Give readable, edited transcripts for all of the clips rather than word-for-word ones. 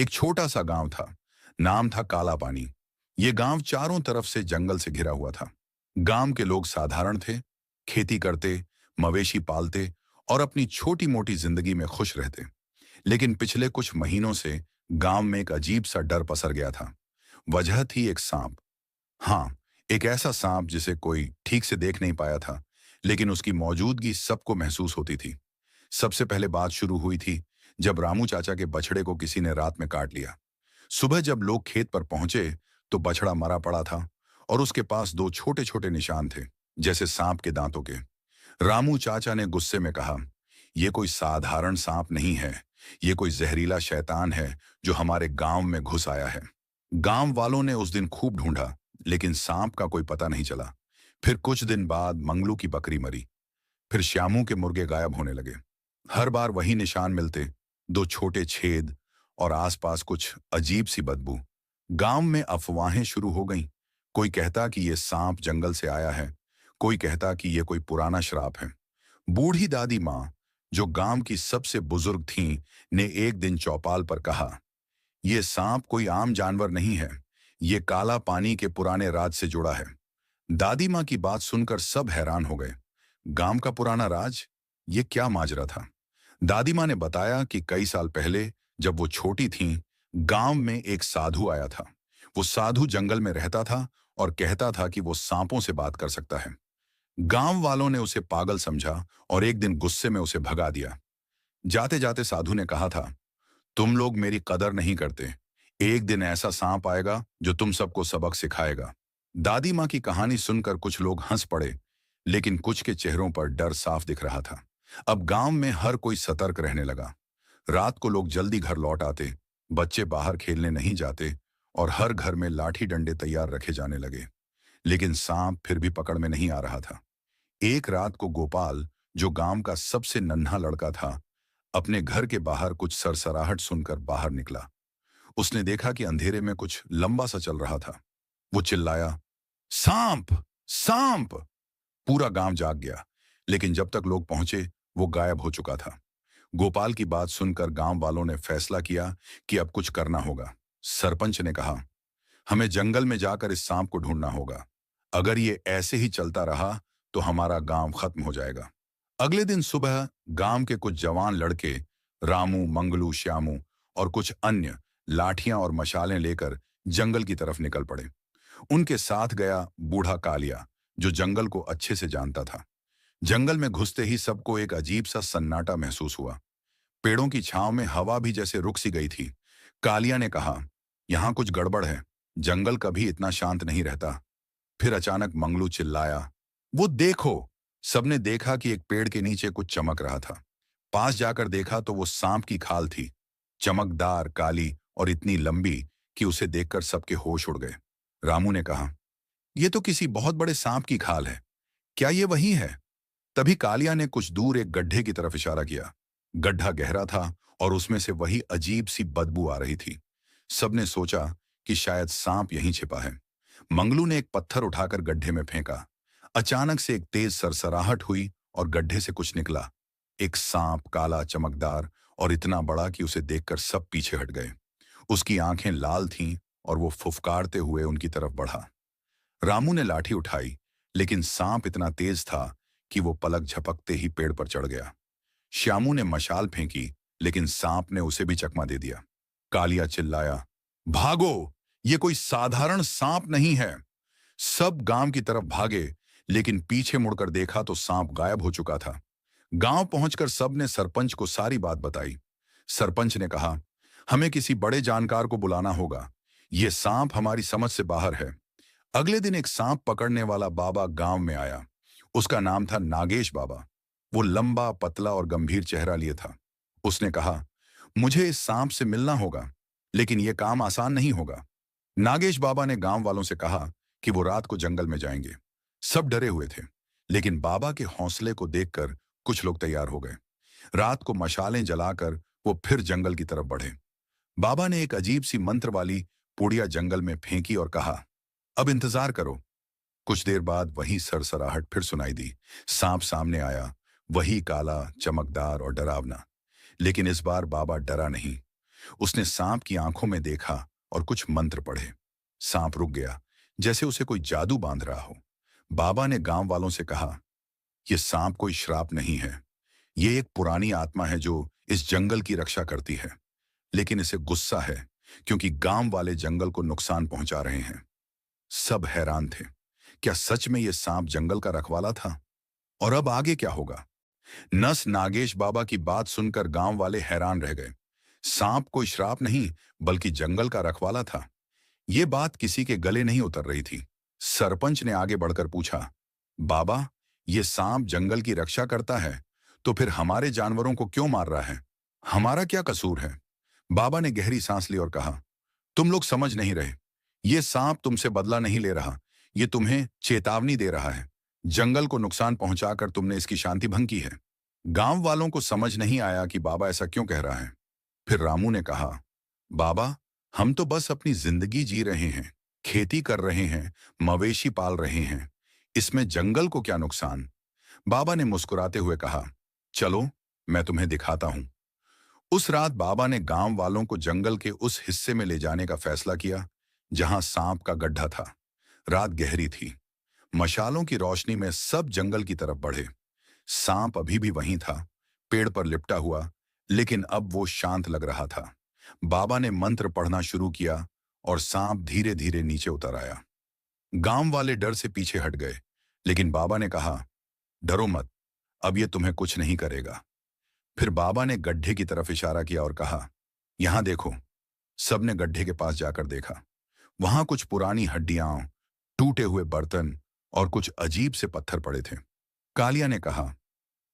एक छोटा सा गांव था। नाम था काला पानी। ये गांव चारों तरफ से जंगल से घिरा हुआ था। गांव के लोग साधारण थे, खेती करते, मवेशी पालते और अपनी छोटी मोटी जिंदगी में खुश रहते। लेकिन पिछले कुछ महीनों से गांव में एक अजीब सा डर पसर गया था। वजह थी एक सांप। हाँ, एक ऐसा सांप जिसे कोई ठीक से देख नहीं पाया था, लेकिन उसकी मौजूदगी सबको महसूस होती थी। सबसे पहले बात शुरू हुई थी जब रामू चाचा के बछड़े को किसी ने रात में काट लिया। सुबह जब लोग खेत पर पहुंचे तो बछड़ा मरा पड़ा था और उसके पास दो छोटे छोटे निशान थे, जैसे सांप के दांतों के। रामू चाचा ने गुस्से में कहा, यह कोई साधारण सांप नहीं है, ये कोई जहरीला शैतान है जो हमारे गांव में घुस आया है। गांव वालों ने उस दिन खूब ढूंढा, लेकिन सांप का कोई पता नहीं चला। फिर कुछ दिन बाद मंगलू की बकरी मरी। फिर श्यामू के मुर्गे गायब होने लगे। हर बार वही निशान मिलते, दो छोटे छेद और आसपास कुछ अजीब सी बदबू। गांव में अफवाहें शुरू हो गईं। कोई कहता कि यह सांप जंगल से आया है, कोई कहता कि यह कोई पुराना श्राप है। बूढ़ी दादी माँ, जो गांव की सबसे बुजुर्ग थीं, ने एक दिन चौपाल पर कहा, यह सांप कोई आम जानवर नहीं है, ये काला पानी के पुराने राज से जुड़ा है। दादी माँ की बात सुनकर सब हैरान हो गए। गांव का पुराना राज, ये क्या माजरा था? दादी माँ ने बताया कि कई साल पहले जब वो छोटी थीं, गांव में एक साधु आया था। वो साधु जंगल में रहता था और कहता था कि वो सांपों से बात कर सकता है। गांव वालों ने उसे पागल समझा और एक दिन गुस्से में उसे भगा दिया। जाते जाते साधु ने कहा था, तुम लोग मेरी कदर नहीं करते। एक दिन ऐसा सांप आएगा जो तुम सबको सबक सिखाएगा। दादी माँ की कहानी सुनकर कुछ लोग हंस पड़े, लेकिन कुछ के चेहरों पर डर साफ दिख रहा था। अब गांव में हर कोई सतर्क रहने लगा। रात को लोग जल्दी घर लौट आते, बच्चे बाहर खेलने नहीं जाते और हर घर में लाठी डंडे तैयार रखे जाने लगे। लेकिन सांप फिर भी पकड़ में नहीं आ रहा था। एक रात को गोपाल, जो गांव का सबसे नन्हा लड़का था, अपने घर के बाहर कुछ सरसराहट सुनकर बाहर निकला। उसने देखा कि अंधेरे में कुछ लंबा सा चल रहा था। वो चिल्लाया, सांप! सांप! पूरा गांव जाग गया, लेकिन जब तक लोग पहुंचे वो गायब हो चुका था। गोपाल की बात सुनकर गांव वालों ने फैसला किया कि अब कुछ करना होगा। सरपंच ने कहा, हमें जंगल में जाकर इस सांप को ढूंढना होगा। अगर ये ऐसे ही चलता रहा तो हमारा गांव खत्म हो जाएगा। अगले दिन सुबह गांव के कुछ जवान लड़के, रामू, मंगलू, श्यामू और कुछ अन्य, लाठियां और मशालें लेकर जंगल की तरफ निकल पड़े। उनके साथ गया बूढ़ा कालिया, जो जंगल को अच्छे से जानता था। जंगल में घुसते ही सबको एक अजीब सा सन्नाटा महसूस हुआ। पेड़ों की छांव में हवा भी जैसे रुक सी गई थी। कालिया ने कहा, यहां कुछ गड़बड़ है, जंगल कभी इतना शांत नहीं रहता। फिर अचानक मंगलू चिल्लाया, वो देखो! सबने देखा कि एक पेड़ के नीचे कुछ चमक रहा था। पास जाकर देखा तो वो सांप की खाल थी, चमकदार, काली और इतनी लंबी कि उसे देखकर सबके होश उड़ गए। रामू ने कहा, ये तो किसी बहुत बड़े सांप की खाल है, क्या ये वही है? तभी कालिया ने कुछ दूर एक गड्ढे की तरफ इशारा किया। गड्ढा गहरा था और उसमें से वही अजीब सी बदबू आ रही थी। सबने सोचा कि शायद सांप यहीं छिपा है। मंगलू ने एक पत्थर उठाकर गड्ढे में फेंका। अचानक से एक तेज सरसराहट हुई और गड्ढे से कुछ निकला। एक सांप, काला, चमकदार और इतना बड़ा कि उसे देखकर सब पीछे हट गए। उसकी आंखें लाल थीं और वो फुफकारते हुए उनकी तरफ बढ़ा। रामू ने लाठी उठाई, लेकिन सांप इतना तेज था कि वो पलक झपकते ही पेड़ पर चढ़ गया। श्यामू ने मशाल फेंकी, लेकिन सांप ने उसे भी चकमा दे दिया। कालिया चिल्लाया, भागो! ये कोई साधारण सांप नहीं है। सब गांव की तरफ भागे, लेकिन पीछे मुड़कर देखा तो सांप गायब हो चुका था। गांव पहुंचकर सब ने सरपंच को सारी बात बताई। सरपंच ने कहा, हमें किसी बड़े जानकार को बुलाना होगा, ये सांप हमारी समझ से बाहर है। अगले दिन एक सांप पकड़ने वाला बाबा गांव में आया। उसका नाम था नागेश बाबा। वो लंबा, पतला और गंभीर चेहरा लिए था। उसने कहा, मुझे इस सांप से मिलना होगा, लेकिन यह काम आसान नहीं होगा। नागेश बाबा ने गांव वालों से कहा कि वो रात को जंगल में जाएंगे। सब डरे हुए थे, लेकिन बाबा के हौसले को देखकर कुछ लोग तैयार हो गए। रात को मशालें जलाकर वो फिर जंगल की तरफ बढ़े। बाबा ने एक अजीब सी मंत्र वाली पुड़िया जंगल में फेंकी और कहा, अब इंतजार करो। कुछ देर बाद वही सरसराहट फिर सुनाई दी। सांप सामने आया, वही काला, चमकदार और डरावना। लेकिन इस बार बाबा डरा नहीं। उसने सांप की आंखों में देखा और कुछ मंत्र पढ़े। सांप रुक गया, जैसे उसे कोई जादू बांध रहा हो। बाबा ने गांव वालों से कहा, यह सांप कोई श्राप नहीं है। ये एक पुरानी आत्मा है जो इस जंगल की रक्षा करती है। लेकिन इसे गुस्सा है क्योंकि गांव वाले जंगल को नुकसान पहुंचा रहे हैं। सब हैरान थे। क्या सच में यह सांप जंगल का रखवाला था? और अब आगे क्या होगा? नस नागेश बाबा की बात सुनकर गांव वाले हैरान रह गए। सांप कोई श्राप नहीं, बल्कि जंगल का रखवाला था। ये बात किसी के गले नहीं उतर रही थी। सरपंच ने आगे बढ़कर पूछा, बाबा, ये सांप जंगल की रक्षा करता है, तो फिर हमारे जानवरों को क्यों मार रहा है? हमारा क्या कसूर है? बाबा ने गहरी सांस ली और कहा, तुम लोग समझ नहीं रहे। ये सांप तुमसे बदला नहीं ले रहा, ये तुम्हें चेतावनी दे रहा है। जंगल को नुकसान पहुंचाकर तुमने इसकी शांति भंग की है। गांव वालों को समझ नहीं आया कि बाबा ऐसा क्यों कह रहा है। फिर रामू ने कहा, बाबा, हम तो बस अपनी जिंदगी जी रहे हैं, खेती कर रहे हैं, मवेशी पाल रहे हैं। इसमें जंगल को क्या नुकसान? बाबा ने मुस्कुराते हुए कहा, चलो मैं तुम्हें दिखाता हूं। उस रात बाबा ने गांव वालों को जंगल के उस हिस्से में ले जाने का फैसला किया जहां सांप का गड्ढा था। रात गहरी थी। मशालों की रोशनी में सब जंगल की तरफ बढ़े। सांप अभी भी वहीं था, पेड़ पर लिपटा हुआ, लेकिन अब वो शांत लग रहा था। बाबा ने मंत्र पढ़ना शुरू किया और सांप धीरे धीरे नीचे उतर आया। गांव वाले डर से पीछे हट गए, लेकिन बाबा ने कहा, डरो मत, अब ये तुम्हें कुछ नहीं करेगा। फिर बाबा ने गड्ढे की तरफ इशारा किया और कहा, यहां देखो। सबने गड्ढे के पास जाकर देखा। वहां कुछ पुरानी हड्डियां, टूटे हुए बर्तन और कुछ अजीब से पत्थर पड़े थे। कालिया ने कहा,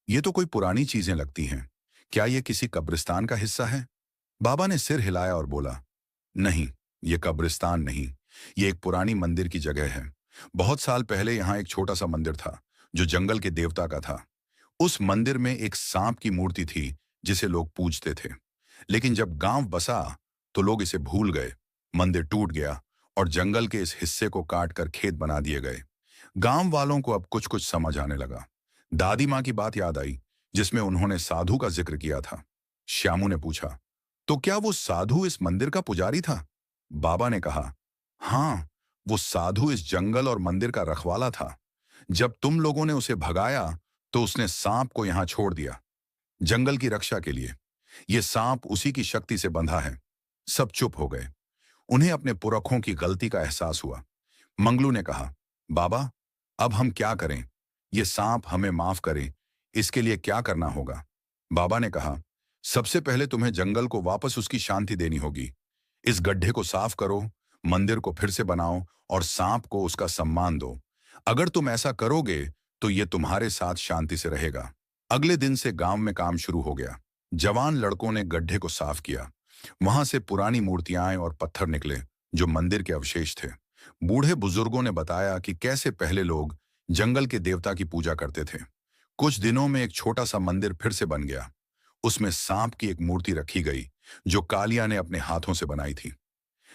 ये तो कोई पुरानी चीजें लगती हैं। क्या ये किसी कब्रिस्तान का हिस्सा है? बाबा ने सिर हिलाया और बोला, नहीं, ये कब्रिस्तान नहीं, ये एक पुरानी मंदिर की जगह है। बहुत साल पहले यहाँ एक छोटा सा मंदिर था जो जंगल के देवता का था। उस मंदिर में एक सांप की मूर्ति थी जिसे लोग पूजते थे। लेकिन जब गांव बसा तो लोग इसे भूल गए। मंदिर टूट गया और जंगल के इस हिस्से को काटकर खेत बना दिए गए। गांव वालों को अब कुछ कुछ समझ आने लगा। दादी माँ की बात याद आई जिसमें उन्होंने साधु का जिक्र किया था। श्यामू ने पूछा, तो क्या वो साधु इस मंदिर का पुजारी था? बाबा ने कहा, हाँ, वो साधु इस जंगल और मंदिर का रखवाला था। जब तुम लोगों ने उसे भगाया तो उसने सांप को यहां छोड़ दिया, जंगल की रक्षा के लिए। ये सांप उसी की शक्ति से बंधा है। सब चुप हो गए। उन्हें अपने पुरखों की गलती का एहसास हुआ। मंगलू ने कहा, बाबा, अब हम क्या करें? ये सांप हमें माफ करे, इसके लिए क्या करना होगा? बाबा ने कहा, सबसे पहले तुम्हें जंगल को वापस उसकी शांति देनी होगी। इस गड्ढे को साफ करो, मंदिर को फिर से बनाओ और सांप को उसका सम्मान दो। अगर तुम ऐसा करोगे तो ये तुम्हारे साथ शांति से रहेगा। अगले दिन से गांव में काम शुरू हो गया। जवान लड़कों ने गड्ढे को साफ किया। वहां से पुरानी मूर्तियां और पत्थर निकले जो मंदिर के अवशेष थे। बूढ़े बुजुर्गों ने बताया कि कैसे पहले लोग जंगल के देवता की पूजा करते थे। कुछ दिनों में एक छोटा सा मंदिर फिर से बन गया। उसमें सांप की एक मूर्ति रखी गई जो कालिया ने अपने हाथों से बनाई थी।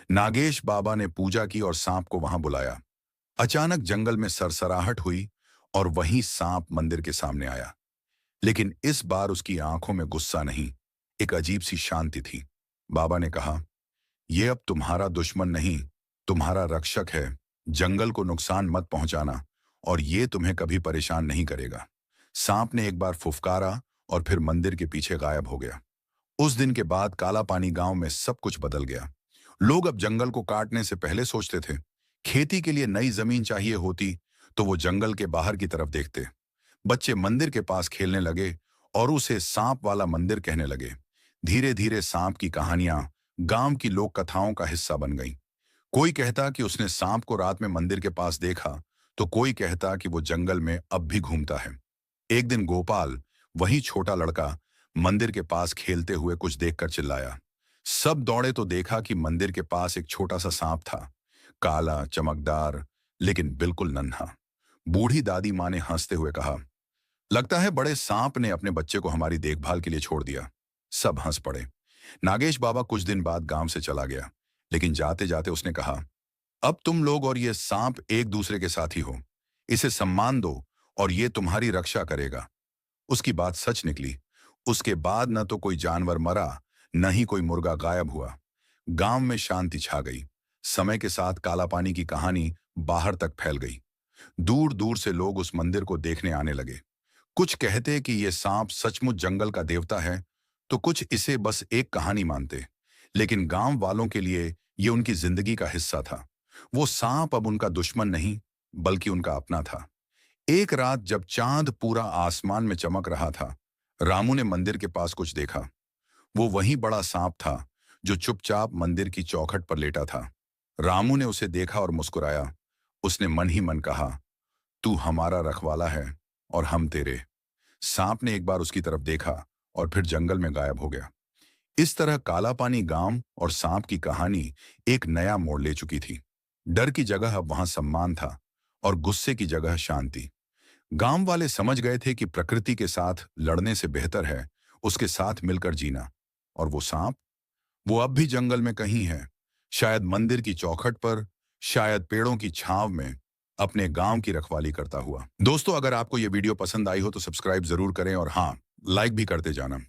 नागेश बाबा ने पूजा की और सांप को वहां बुलाया। अचानक जंगल में सरसराहट हुई और वहीं सांप मंदिर के सामने आया। लेकिन इस बार उसकी आंखों में गुस्सा नहीं, एक अजीब सी शांति थी। बाबा ने कहा, यह अब तुम्हारा दुश्मन नहीं, तुम्हारा रक्षक है। जंगल को नुकसान मत पहुंचाना और ये तुम्हें कभी परेशान नहीं करेगा। सांप ने एक बार फुफकारा और फिर मंदिर के पीछे गायब हो गया। उस दिन के बाद काला पानी गांव में सब कुछ बदल गया। लोग अब जंगल को काटने से पहले सोचते थे। खेती के लिए नई जमीन चाहिए होती तो वो जंगल के बाहर की तरफ देखते। बच्चे मंदिर के पास खेलने लगे और उसे सांप वाला मंदिर कहने लगे। धीरे धीरे सांप की कहानियां गांव की लोक कथाओं का हिस्सा बन गईं। कोई कहता कि उसने सांप को रात में मंदिर के पास देखा, तो कोई कहता कि वो जंगल में अब भी घूमता है। एक दिन गोपाल, वही छोटा लड़का, मंदिर के पास खेलते हुए कुछ देखकर चिल्लाया। सब दौड़े तो देखा कि मंदिर के पास एक छोटा सा सांप था, काला, चमकदार, लेकिन बिल्कुल नन्हा। बूढ़ी दादी माँ ने हंसते हुए कहा, लगता है बड़े सांप ने अपने बच्चे को हमारी देखभाल के लिए छोड़ दिया। सब हंस पड़े। नागेश बाबा कुछ दिन बाद गांव से चला गया, लेकिन जाते जाते उसने कहा, अब तुम लोग और ये सांप एक दूसरे के साथी हो। इसे सम्मान दो और ये तुम्हारी रक्षा करेगा। उसकी बात सच निकली। उसके बाद न तो कोई जानवर मरा, न ही कोई मुर्गा गायब हुआ। गांव में शांति छा गई। समय के साथ काला पानी की कहानी बाहर तक फैल गई। दूर दूर से लोग उस मंदिर को देखने आने लगे। कुछ कहते कि ये सांप सचमुच जंगल का देवता है, तो कुछ इसे बस एक कहानी मानते। लेकिन गांव वालों के लिए ये उनकी जिंदगी का हिस्सा था। वो सांप अब उनका दुश्मन नहीं, बल्कि उनका अपना था। एक रात जब चांद पूरा आसमान में चमक रहा था, रामू ने मंदिर के पास कुछ देखा। वो वही बड़ा सांप था जो चुपचाप मंदिर की चौखट पर लेटा था। रामू ने उसे देखा और मुस्कुराया। उसने मन ही मन कहा, तू हमारा रखवाला है और हम तेरे। सांप ने एक बार उसकी तरफ देखा और फिर जंगल में गायब हो गया। इस तरह काला पानी गांव और सांप की कहानी एक नया मोड़ ले चुकी थी। डर की जगह अब वहां सम्मान था और गुस्से की जगह शांति। गांव वाले समझ गए थे कि प्रकृति के साथ लड़ने से बेहतर है उसके साथ मिलकर जीना। और वो सांप, वो अब भी जंगल में कहीं है, शायद मंदिर की चौखट पर, शायद पेड़ों की छांव में, अपने गांव की रखवाली करता हुआ। दोस्तों, अगर आपको ये वीडियो पसंद आई हो तो सब्सक्राइब जरूर करें और हाँ, लाइक भी करते जाना।